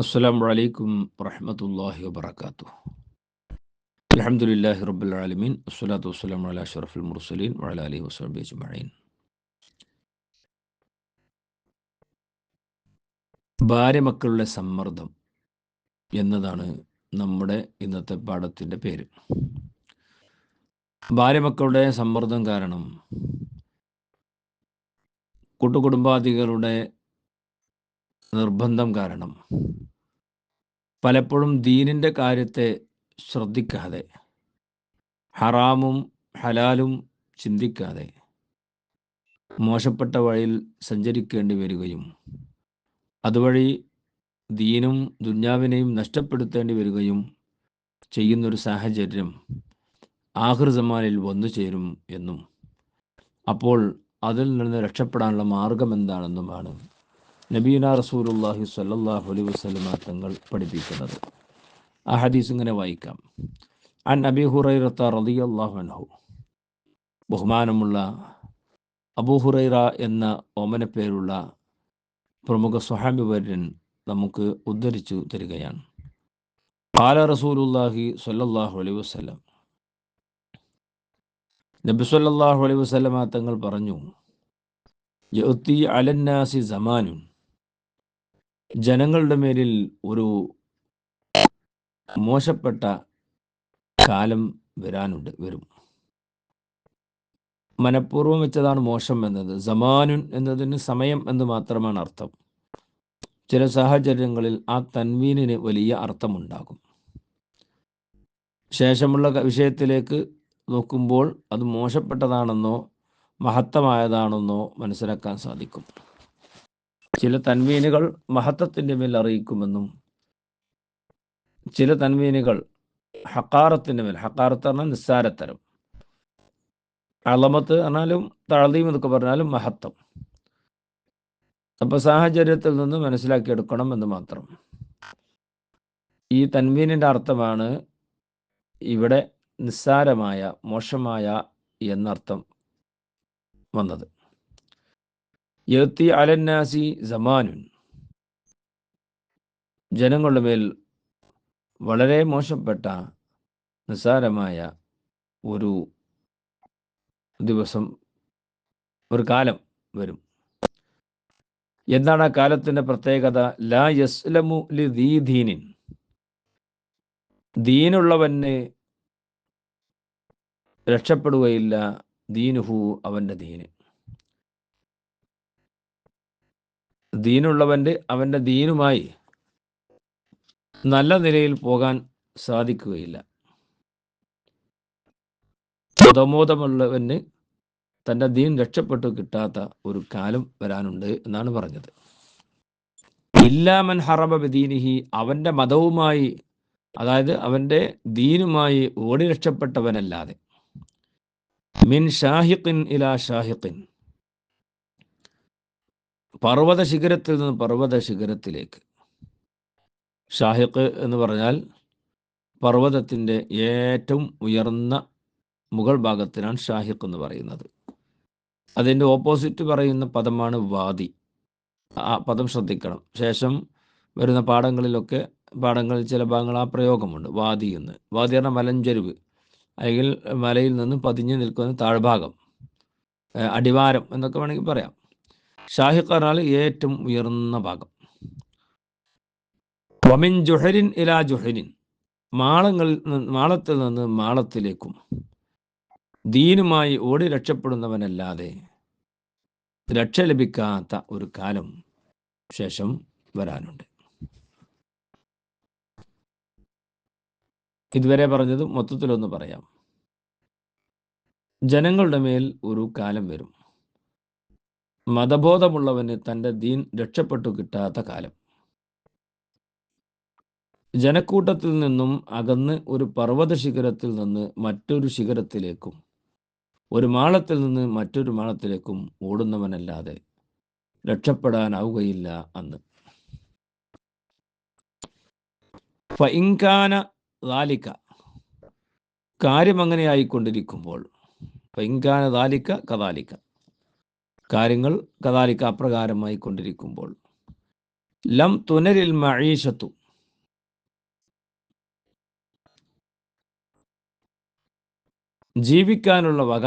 അസ്സലാമു അലൈക്കും വറഹ്മത്തുള്ളാഹി വബറകാതുഹു. അൽഹംദുലില്ലാഹി റബ്ബിൽ ആലമീൻ വസ്സലാത്തു വസ്സലാമു അലാ അഷ്റഫിൽ മുർസലീൻ വഅലാ ആലിഹി വസഹ്ബിഹി അജ്മഈൻ. ഭാര്യമക്കളുടെ സമ്മർദ്ദം എന്നതാണ് നമ്മുടെ ഇന്നത്തെ പാഠത്തിൻ്റെ പേര്. ഭാര്യമക്കളുടെ സമ്മർദ്ദം കാരണം കൂട്ടുകുടുംബാദികളുടെ നിർബന്ധം കാരണം പലപ്പോഴും ദീനിൻ്റെ കാര്യത്തെ ശ്രദ്ധിക്കാതെ, ഹറാമും ഹലാലും ചിന്തിക്കാതെ മോശപ്പെട്ട വഴിയിൽ സഞ്ചരിക്കേണ്ടി വരികയും അതുവഴി ദീനും ദുന്യാവിനെയും നഷ്ടപ്പെടുത്തേണ്ടി വരികയും ചെയ്യുന്നൊരു സാഹചര്യം ആഖിർ സമാനിൽ വന്നു ചേരും എന്നും അപ്പോൾ അതിൽ നിന്ന് രക്ഷപ്പെടാനുള്ള മാർഗം എന്താണെന്നുമാണ് നബിയുനാ റസൂലുള്ളാഹി സ്വല്ലല്ലാഹു അലൈഹി വസല്ലമ തങ്ങൾ പഠിപ്പിക്കുന്നത്. ആ ഹദീസ് ഇങ്ങനെ വായിക്കാം. അൻ അബീ ഹുറൈറത്ത റളിയല്ലാഹു അൻഹു, ബഹുമാനമുള്ള അബൂ ഹുറൈറ എന്ന ഓമനപ്പേരുള്ള പ്രമുഖ സ്വഹാബി വര്യൻ നമുക്ക് ഉദ്ധരിച്ചു തരികയാണ്. ഖാല റസൂലുള്ളാഹി സ്വല്ലല്ലാഹു അലൈഹി വസല്ലം, നബി സ്വല്ലല്ലാഹു അലൈഹി വസല്ലമ തങ്ങൾ പറഞ്ഞു, യഅതി അലന്നാസി സമാനുൻ, ജനങ്ങളുടെ മേലിൽ ഒരു മോശപ്പെട്ട കാലം വരും. മനഃപൂർവ്വം വെച്ചതാണ് മോശം എന്നത്. സമാനുൻ എന്നതിന് സമയം എന്ന് മാത്രമാണ് അർത്ഥം. ചില സാഹചര്യങ്ങളിൽ ആ തൻവീനിന് വലിയ അർത്ഥമുണ്ടാകും. ശേഷമുള്ള വിഷയത്തിലേക്ക് നോക്കുമ്പോൾ അത് മോശപ്പെട്ടതാണെന്നോ മഹത്തമായതാണെന്നോ മനസ്സിലാക്കാൻ സാധിക്കും. ചില തൻവീനുകൾ മഹത്വത്തിൻ്റെ മേൽ അറിയിക്കുമെന്നും ചില തൻവീനുകൾ ഹക്കാറത്തിൻ്റെ മേൽ, ഹക്കാറത്ത് പറഞ്ഞാൽ നിസ്സാരത്തരം, അളമത്ത് പറഞ്ഞാലും തഴലീം എന്നൊക്കെ പറഞ്ഞാലും മഹത്വം. അപ്പോൾ സാഹചര്യത്തിൽ നിന്ന് മനസ്സിലാക്കിയെടുക്കണം എന്ന് മാത്രം. ഈ തൻവീനിൻ്റെ അർത്ഥമാണ് ഇവിടെ നിസ്സാരമായ, മോശമായ എന്നർത്ഥം വന്നത്. യഅതി അലന്നാസി സമാനുൻ, ജനങ്ങളുടെ മേൽ വളരെ മോശപ്പെട്ട നിസ്സാരമായ ഒരു ദിവസം, ഒരു കാലം വരും. എന്താണ് ആ കാലത്തിൻ്റെ പ്രത്യേകത? ലാ യസ്ലമു ലിദീ ദീനിൻ, ദീനുള്ളവന് രക്ഷപ്പെടുകയില്ല, ദീനുഹു, അവൻ്റെ ദീന്, ദീനുള്ളവൻ്റെ അവൻ്റെ ദീനുമായി നല്ല നിലയിൽ പോകാൻ സാധിക്കുകയില്ല. സ്വതമോദമുള്ളവന് തൻ്റെ ദീൻ രക്ഷപ്പെട്ടു കിട്ടാത്ത ഒരു കാലം വരാനുണ്ട് എന്നാണ് പറഞ്ഞത്. ഇല്ലാമൻ ഹറബ ബിദീനിഹി, അവൻ്റെ മതവുമായി, അതായത് അവൻ്റെ ദീനുമായി ഓടി രക്ഷപ്പെട്ടവനല്ലാതെ, മിൻ ഷാഹിഖിൻ ഇലാ ഷാഹിഖിൻ, പർവ്വത ശിഖരത്തിൽ നിന്ന് പർവ്വത ശിഖരത്തിലേക്ക്. ഷാഹിഖ് എന്ന് പറഞ്ഞാൽ പർവ്വതത്തിൻ്റെ ഏറ്റവും ഉയർന്ന മുകൾ ഭാഗത്തിനാണ് ഷാഹിഖ് എന്ന് പറയുന്നത്. അതിൻ്റെ ഓപ്പോസിറ്റ് പറയുന്ന പദമാണ് വാദി. ആ പദം ശ്രദ്ധിക്കണം. ശേഷം വരുന്ന പാഠങ്ങളിൽ ചില ഭാഗങ്ങൾ ആ പ്രയോഗമുണ്ട്, വാദി എന്ന്. വാദി പറഞ്ഞാൽ മലഞ്ചെരുവ്, അല്ലെങ്കിൽ മലയിൽ നിന്ന് പതിഞ്ഞു നിൽക്കുന്ന താഴ്ഭാഗം, അടിവാരം എന്നൊക്കെ വേണമെങ്കിൽ പറയാം. ഷാഹിഖ് പറഞ്ഞാൽ ഏറ്റവും ഉയർന്ന ഭാഗം. വമിൻ ജുഹരിൻ ഇലാ ജുഹരിൻ, മാളത്തിൽ നിന്ന് മാളത്തിലേക്കും ദീനുമായി ഓടി രക്ഷപ്പെടുന്നവനല്ലാതെ രക്ഷ ലഭിക്കാത്ത ഒരു കാലം ശേഷം വരാനുണ്ട്. ഇതുവരെ പറഞ്ഞത് മൊത്തത്തിലൊന്ന് പറയാം. ജനങ്ങളുടെ മേൽ ഒരു കാലം വരും, മതബോധമുള്ളവന് തൻ്റെ ദീൻ രക്ഷപ്പെട്ടു കിട്ടാത്ത കാലം. ജനക്കൂട്ടത്തിൽ നിന്നും അകന്ന് ഒരു പർവ്വത ശിഖരത്തിൽ നിന്ന് മറ്റൊരു ശിഖരത്തിലേക്കും ഒരു മാളത്തിൽ നിന്ന് മറ്റൊരു മാളത്തിലേക്കും ഓടുന്നവനല്ലാതെ രക്ഷപ്പെടാനാവുകയില്ല അന്ന്. ഫഇൻകാന ദാലിക, കാര്യം അങ്ങനെ ആയിക്കൊണ്ടിരിക്കുമ്പോൾ, ഫഇൻകാന ദാലിക കദാലിക, കാര്യങ്ങൾ കദാലിക അപ്രകാരമായി കൊണ്ടിരിക്കുമ്പോൾ, ലം തുനരിൽ മഈശത്തു, ജീവിക്കാനുള്ള വക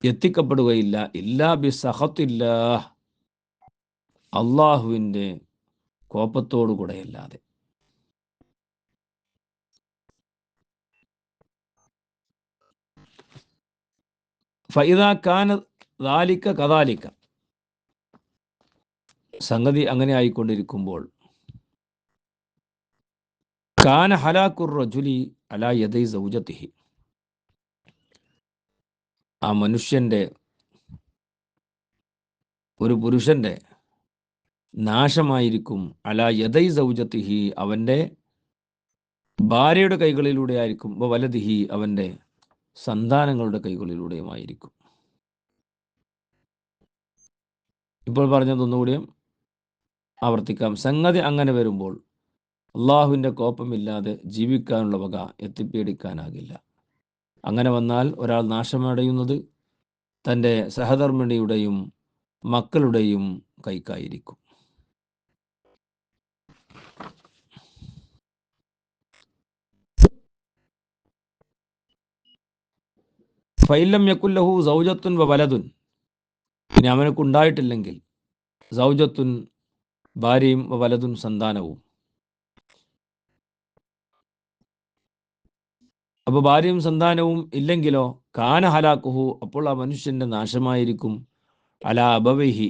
എത്തിക്കപ്പെടുകയില്ല, ഇല്ലാ ബി സഖത്തില്ലാഹ്, അള്ളാഹുവിൻ്റെ കോപത്തോടു കൂടെയല്ലാതെ. ഫഇദാ കാന ദാലിക കദാലിക, സംഗതി അങ്ങനെ ആയിക്കൊണ്ടിരിക്കുമ്പോൾ, കാന ഹലാക്കുർ റജുലി അലാ യദൈ സൗജത്തിഹി, ആ മനുഷ്യൻ്റെ, ഒരു പുരുഷൻ്റെ നാശമായിരിക്കും അലാ യദൈ സൗജത്തിഹി, അവൻ്റെ ഭാര്യയുടെ കൈകളിലൂടെ ആയിരിക്കും, വലദിഹി, അവൻ്റെ സന്താനങ്ങളുടെ കൈകളിലൂടെയുമായിരിക്കും. ഇപ്പോൾ പറഞ്ഞതൊന്നുകൂടിയും ആവർത്തിക്കാം. സംഗതി അങ്ങനെ വരുമ്പോൾ അള്ളാഹുവിൻ്റെ കോപമില്ലാതെ ജീവിക്കാനുള്ള വക എത്തിപ്പേടിക്കാനാകില്ല. അങ്ങനെ വന്നാൽ ഒരാൾ നാശമടയുന്നത് തൻ്റെ സഹധർമ്മിണിയുടെയും മക്കളുടെയും കൈക്കായിരിക്കും. ഫൈലം യക്കുല്ലഹു സൗജത്തുൻ വ വലതുൻ, ഇനി അവനക്കുണ്ടായിട്ടില്ലെങ്കിൽ സൗജത്തുൻ ഭാര്യയും വലതുൻ സന്താനവും. അപ്പോൾ ഭാര്യയും സന്താനവും ഇല്ലെങ്കിലോ കാന ഹലാക്കുഹു, അപ്പോൾ ആ മനുഷ്യൻ്റെ നാശമായിരിക്കും അലാ അബവൈഹി,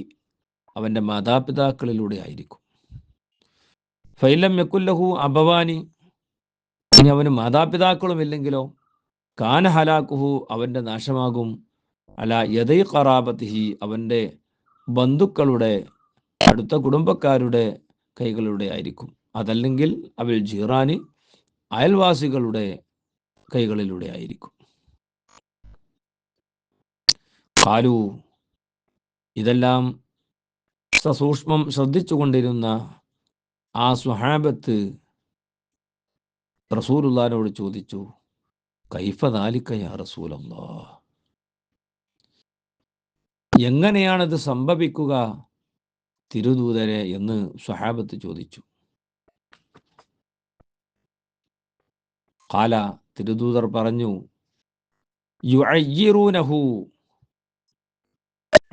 അവൻ്റെ മാതാപിതാക്കളിലൂടെ ആയിരിക്കും. ഫൈലം യക്കുല്ലഹു അബവാനി, ഇനി അവന് മാതാപിതാക്കളും ഇല്ലെങ്കിലോ കാന ഹലാക്കുഹു, അവൻ്റെ നാശമാകും അലാ യദൈ ഖറാബത്തിഹി, അവൻ്റെ ബന്ധുക്കളുടെ, അടുത്ത കുടുംബക്കാരുടെ കൈകളിലൂടെ ആയിരിക്കും. അതല്ലെങ്കിൽ അവൽ ജീറാനി, അയൽവാസികളുടെ കൈകളിലൂടെ ആയിരിക്കും. ഖാലു, ഇതെല്ലാം സസൂക്ഷ്മം ശ്രദ്ധിച്ചുകൊണ്ടിരുന്ന ആ സ്വഹാബത്ത് റസൂലുള്ളാഹിനോട് ചോദിച്ചു, കൈഫ ദാലിക യാ റസൂലല്ലാഹ്, എങ്ങനെയാണത് സംഭവിക്കുക തിരുദൂതരെ എന്ന് സ്വഹാബത്ത് ചോദിച്ചു. ഖാല, തിരുദൂതർ പറഞ്ഞു, യുഅയ്യിറൂനഹു,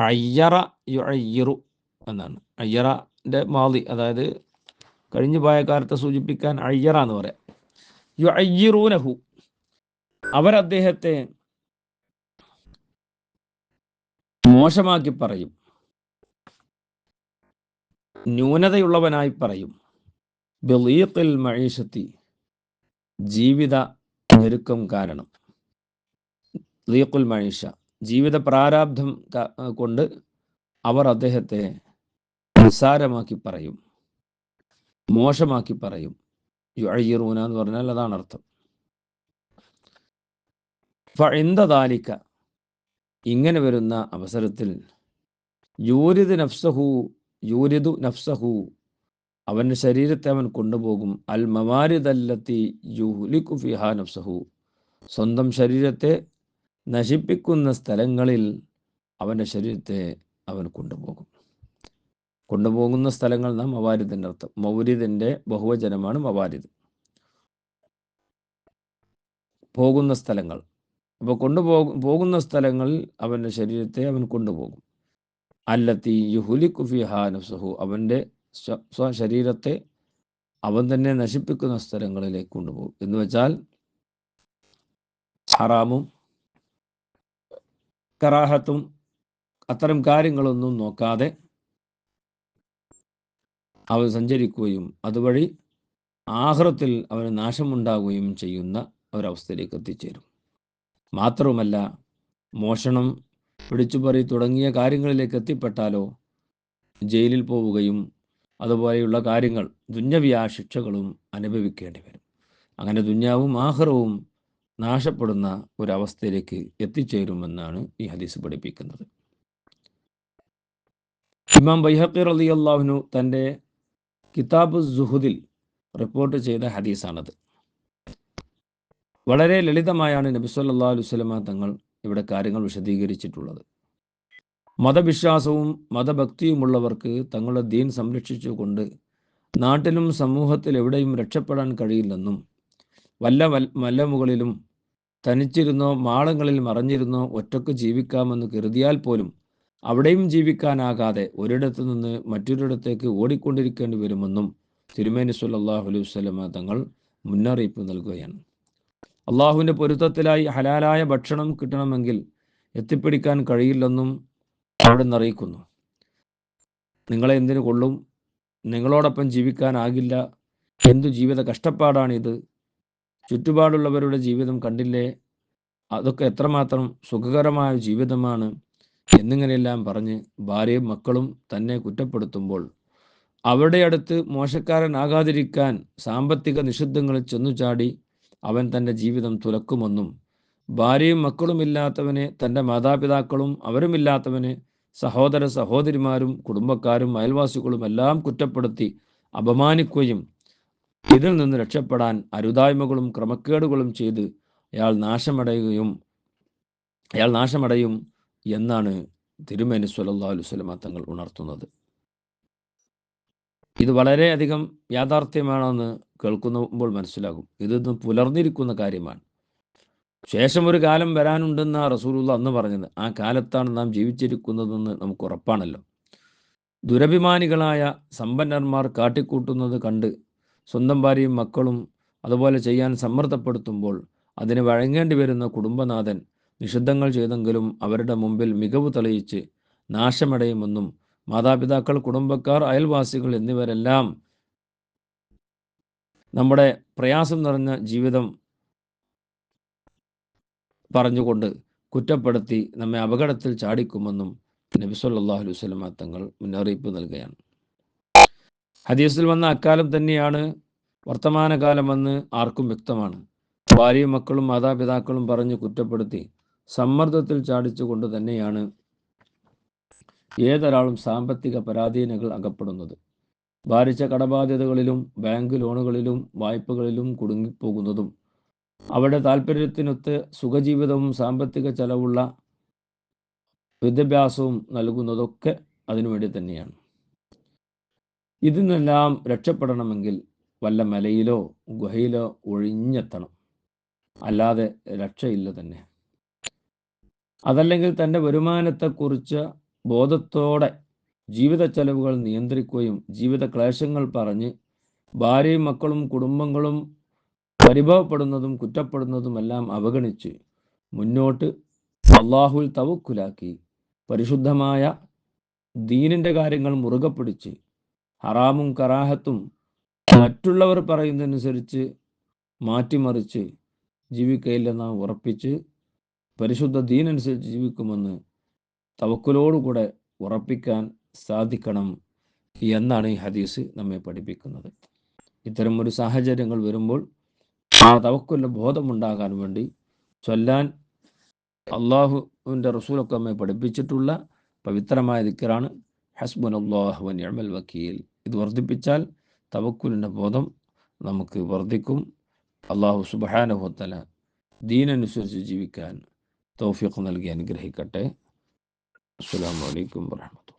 അയ്യറ യുഅയ്യിറു എന്നാണ്. അയ്യറന്റെ മാളി, അതായത് കഴിഞ്ഞു പോയ കാലത്തെ സൂചിപ്പിക്കാൻ അയ്യറ എന്ന് പറയാം. യുഅയ്യിറൂനഹു, അവരദ്ദേഹത്തെ മോശമാക്കി പറയും, ന്യൂനതയുള്ളവനായി പറയും. ബിളീഖിൽ മഈശത്തി, ജീവിത ഞെരുക്കം കാരണം. ലീഖുൽ മഈശ, ജീവിത പ്രാരാബ്ധം കൊണ്ട് അവർ അദ്ദേഹത്തെ നിസ്സാരമാക്കി പറയും, മോശമാക്കി പറയും. യുഅയ്യിറൂന എന്ന് പറഞ്ഞാൽ അതാണ് അർത്ഥം. ഫഇൻദ ദാലിക, ഇങ്ങനെ വരുന്ന അവസരത്തിൽ, യൂരിദു നഫ്സഹു, അവൻ്റെ ശരീരത്തെ അവൻ കൊണ്ടുപോകും. അൽ മവാരിദല്ലത്തി യുഹ്ലികു ഫിഹാ നഫ്സഹു, സ്വന്തം ശരീരത്തെ നശിപ്പിക്കുന്ന സ്ഥലങ്ങളിൽ അവൻ്റെ ശരീരത്തെ അവൻ കൊണ്ടുപോകും. കൊണ്ടുപോകുന്ന സ്ഥലങ്ങൾ നാം മവാരിദിൻ്റെ അർത്ഥം. മൗരിദിൻ്റെ ബഹുവചനമാണ് മവാരിദ്, പോകുന്ന സ്ഥലങ്ങൾ. അപ്പോൾ പോകുന്ന സ്ഥലങ്ങളിൽ അവൻ്റെ ശരീരത്തെ അവൻ കൊണ്ടുപോകും. അല്ലത്തി യുഹ്ലികു ഫിഹാ നഫ്സഹു, അവൻ്റെ ശരീരത്തെ അവൻ തന്നെ നശിപ്പിക്കുന്ന സ്ഥലങ്ങളിലേക്ക് കൊണ്ടുപോകും. എന്ന് വെച്ചാൽ ഹറാമും കറാഹത്തും അത്തരം കാര്യങ്ങളൊന്നും നോക്കാതെ അവൻ സഞ്ചരിക്കുകയും അതുവഴി ആഖിറത്തിൽ അവന് നാശമുണ്ടാകുകയും ചെയ്യുന്ന ഒരവസ്ഥയിലേക്ക് എത്തിച്ചേരും. മാത്രവുമല്ല, മോഷണം, പിടിച്ചുപറി തുടങ്ങിയ കാര്യങ്ങളിലേക്ക് എത്തിപ്പെട്ടാലോ ജയിലിൽ പോവുകയും അതുപോലെയുള്ള കാര്യങ്ങൾ, ദുന്യവിയായ ശിക്ഷകളും അനുഭവിക്കേണ്ടി വരും. അങ്ങനെ ദുന്യാവും ആഖിറവും നാശപ്പെടുന്ന ഒരവസ്ഥയിലേക്ക് എത്തിച്ചേരുമെന്നാണ് ഈ ഹദീസ് പഠിപ്പിക്കുന്നത്. ഇമാം ബൈഹഖി റളിയല്ലാഹു അൻഹു തൻ്റെ കിതാബു സുഹുദിൽ റിപ്പോർട്ട് ചെയ്ത ഹദീസാണത്. വളരെ ലളിതമായാണ് നബി സല്ലല്ലാഹു അലൈഹി വസല്ലമ തങ്ങൾ ഇവിടെ കാര്യങ്ങൾ വിശദീകരിച്ചിട്ടുള്ളത്. മതവിശ്വാസവും മതഭക്തിയുമുള്ളവർക്ക് തങ്ങളുടെ ദീൻ സംരക്ഷിച്ചുകൊണ്ട് നാട്ടിലും സമൂഹത്തിൽ എവിടെയും രക്ഷപ്പെടാൻ കഴിയില്ലെന്നും വല്ല മലമുകളിലും തനിച്ചിരുന്നോ മാളങ്ങളിൽ മറഞ്ഞിരുന്നോ ഒറ്റക്ക് ജീവിക്കാമെന്ന് കരുതിയാൽ പോലും അവിടെയും ജീവിക്കാനാകാതെ ഒരിടത്തു നിന്ന് മറ്റൊരിടത്തേക്ക് ഓടിക്കൊണ്ടിരിക്കേണ്ടി വരുമെന്നും തിരുമേനി സല്ലല്ലാഹു അലൈഹി വസല്ലമ തങ്ങൾ മുന്നറിയിപ്പ് നൽകുകയാണ്. അള്ളാഹുവിൻ്റെ പൊരുത്തത്തിലായി ഹലാലായ ഭക്ഷണം കിട്ടണമെങ്കിൽ എത്തിപ്പിടിക്കാൻ കഴിയില്ലെന്നും അവിടെ നിന്നറിയിക്കുന്നു. നിങ്ങളെ എന്തിനു കൊള്ളും, നിങ്ങളോടൊപ്പം ജീവിക്കാനാകില്ല, എന്തു ജീവിത കഷ്ടപ്പാടാണിത്, ചുറ്റുപാടുള്ളവരുടെ ജീവിതം കണ്ടില്ലേ, അതൊക്കെ എത്രമാത്രം സുഖകരമായ ജീവിതമാണ് എന്നിങ്ങനെയെല്ലാം പറഞ്ഞ് ഭാര്യയും മക്കളും തന്നെ കുറ്റപ്പെടുത്തുമ്പോൾ അവരുടെ അടുത്ത് മോശക്കാരനാകാതിരിക്കാൻ സാമ്പത്തിക നിഷിദ്ധങ്ങളിൽ ചെന്നുചാടി അവൻ തൻ്റെ ജീവിതം തുലക്കുമെന്നും ഭാര്യയും മക്കളുമില്ലാത്തവനെ തൻ്റെ മാതാപിതാക്കളും അവരുമില്ലാത്തവനെ സഹോദര സഹോദരിമാരും കുടുംബക്കാരും അയൽവാസികളും എല്ലാം കുറ്റപ്പെടുത്തി അപമാനിക്കുകയും ഇതിൽ നിന്ന് രക്ഷപ്പെടാൻ അരുതായ്മകളും ക്രമക്കേടുകളും ചെയ്ത് അയാൾ നാശമടയും എന്നാണ് തിരുമേനി സ്വല്ലല്ലാഹു അലൈഹി വസല്ലമ തങ്ങൾ ഉണർത്തുന്നത്. ഇത് വളരെയധികം യാഥാർത്ഥ്യമാണെന്ന് കേൾക്കുമ്പോൾ മനസ്സിലാകും. ഇതൊന്ന് പുലർന്നിരിക്കുന്ന കാര്യമാണ്. ശേഷം ഒരു കാലം വരാനുണ്ടെന്ന റസൂലുള്ള അന്ന് പറഞ്ഞത്. ആ കാലത്താണ് നാം ജീവിച്ചിരിക്കുന്നതെന്ന് നമുക്ക് ഉറപ്പാണല്ലോ. ദുരഭിമാനികളായ സമ്പന്നന്മാർ കാട്ടിക്കൂട്ടുന്നത് കണ്ട് സ്വന്തം ഭാര്യയും മക്കളും അതുപോലെ ചെയ്യാൻ സമ്മർദ്ദപ്പെടുത്തുമ്പോൾ അതിന് വഴങ്ങേണ്ടി വരുന്ന കുടുംബനാഥൻ നിഷിദ്ധങ്ങൾ ചെയ്തെങ്കിലും അവരുടെ മുമ്പിൽ മികവ് തെളിയിച്ച് നാശമടയുമെന്നും മാതാപിതാക്കൾ, കുടുംബക്കാർ, അയൽവാസികൾ എന്നിവരെല്ലാം നമ്മുടെ പ്രയാസം നിറഞ്ഞ ജീവിതം പറഞ്ഞുകൊണ്ട് കുറ്റപ്പെടുത്തി നമ്മെ അപകടത്തിൽ ചാടിക്കുമെന്നും നബി സല്ലല്ലാഹു അലൈഹി വസല്ലമ തങ്ങൾ മുന്നറിയിപ്പ് നൽകുകയാണ്. ഹദീസിൽ വന്ന അക്കാലം തന്നെയാണ് വർത്തമാനകാലമെന്ന് ആർക്കും വ്യക്തമാണ്. ഭാര്യയും മക്കളും മാതാപിതാക്കളും പറഞ്ഞ് കുറ്റപ്പെടുത്തി സമ്മർദ്ദത്തിൽ ചാടിച്ചുകൊണ്ട് തന്നെയാണ് ഏതൊരാളും സാമ്പത്തിക പരാധീനകൾ അകപ്പെടുന്നത്. ഭാരിച്ച കടബാധ്യതകളിലും ബാങ്ക് ലോണുകളിലും വായ്പകളിലും കുടുങ്ങിപ്പോകുന്നതും അവരുടെ താല്പര്യത്തിനൊത്ത് സുഖജീവിതവും സാമ്പത്തിക ചെലവുള്ള വിദ്യാഭ്യാസവും നൽകുന്നതൊക്കെ അതിനുവേണ്ടി തന്നെയാണ്. ഇതിൽ നിന്നെല്ലാം രക്ഷപ്പെടണമെങ്കിൽ വല്ല മലയിലോ ഗുഹയിലോ ഒഴിഞ്ഞെത്തണം, അല്ലാതെ രക്ഷയില്ല തന്നെ. അതല്ലെങ്കിൽ തൻ്റെ വരുമാനത്തെക്കുറിച്ച് ബോധത്തോടെ ജീവിത ചെലവുകൾ നിയന്ത്രിക്കുകയും ജീവിത ക്ലേശങ്ങൾ പറഞ്ഞ് ഭാര്യയും മക്കളും കുടുംബങ്ങളും പരിഭവപ്പെടുന്നതും കുറ്റപ്പെടുന്നതുമെല്ലാം അവഗണിച്ച് മുന്നോട്ട് അള്ളാഹുവിൽ തവക്കുലാക്കി പരിശുദ്ധമായ ദീനിൻ്റെ കാര്യങ്ങൾ മുറുകെ പിടിച്ച് ഹറാമും കറാഹത്തും മറ്റുള്ളവർ പറയുന്നതനുസരിച്ച് മാറ്റിമറിച്ച് ജീവിക്കയില്ലെന്ന് ഉറപ്പിച്ച് പരിശുദ്ധ ദീനനുസരിച്ച് ജീവിക്കുമെന്ന് തവക്കുലോടുകൂടെ ഉറപ്പിക്കാൻ സാധിക്കണം എന്നാണ് ഈ ഹദീസ് നമ്മെ പഠിപ്പിക്കുന്നത്. ഇത്തരം ഒരു സാഹചര്യങ്ങൾ വരുമ്പോൾ ആ തവക്കുലിൻ്റെ ബോധമുണ്ടാകാൻ വേണ്ടി ചൊല്ലാൻ അള്ളാഹുവിൻ്റെ റസൂലൊക്കെ നമ്മെ പഠിപ്പിച്ചിട്ടുള്ള പവിത്രമായ ദിക്റാണ് ഹസ്ബുനല്ലാഹു വ നിഅമൽ വക്കീൽ. ഇത് വർദ്ധിപ്പിച്ചാൽ തവക്കുലിൻ്റെ ബോധം നമുക്ക് വർദ്ധിക്കും. അള്ളാഹു സുബ്ഹാനഹു വ തആല ദീനനുസരിച്ച് ജീവിക്കാൻ തൗഫീഖ് നൽകി അനുഗ്രഹിക്കട്ടെ. അസ്സലാമു അലൈക്കും വറഹ്മത്തുള്ളാഹി.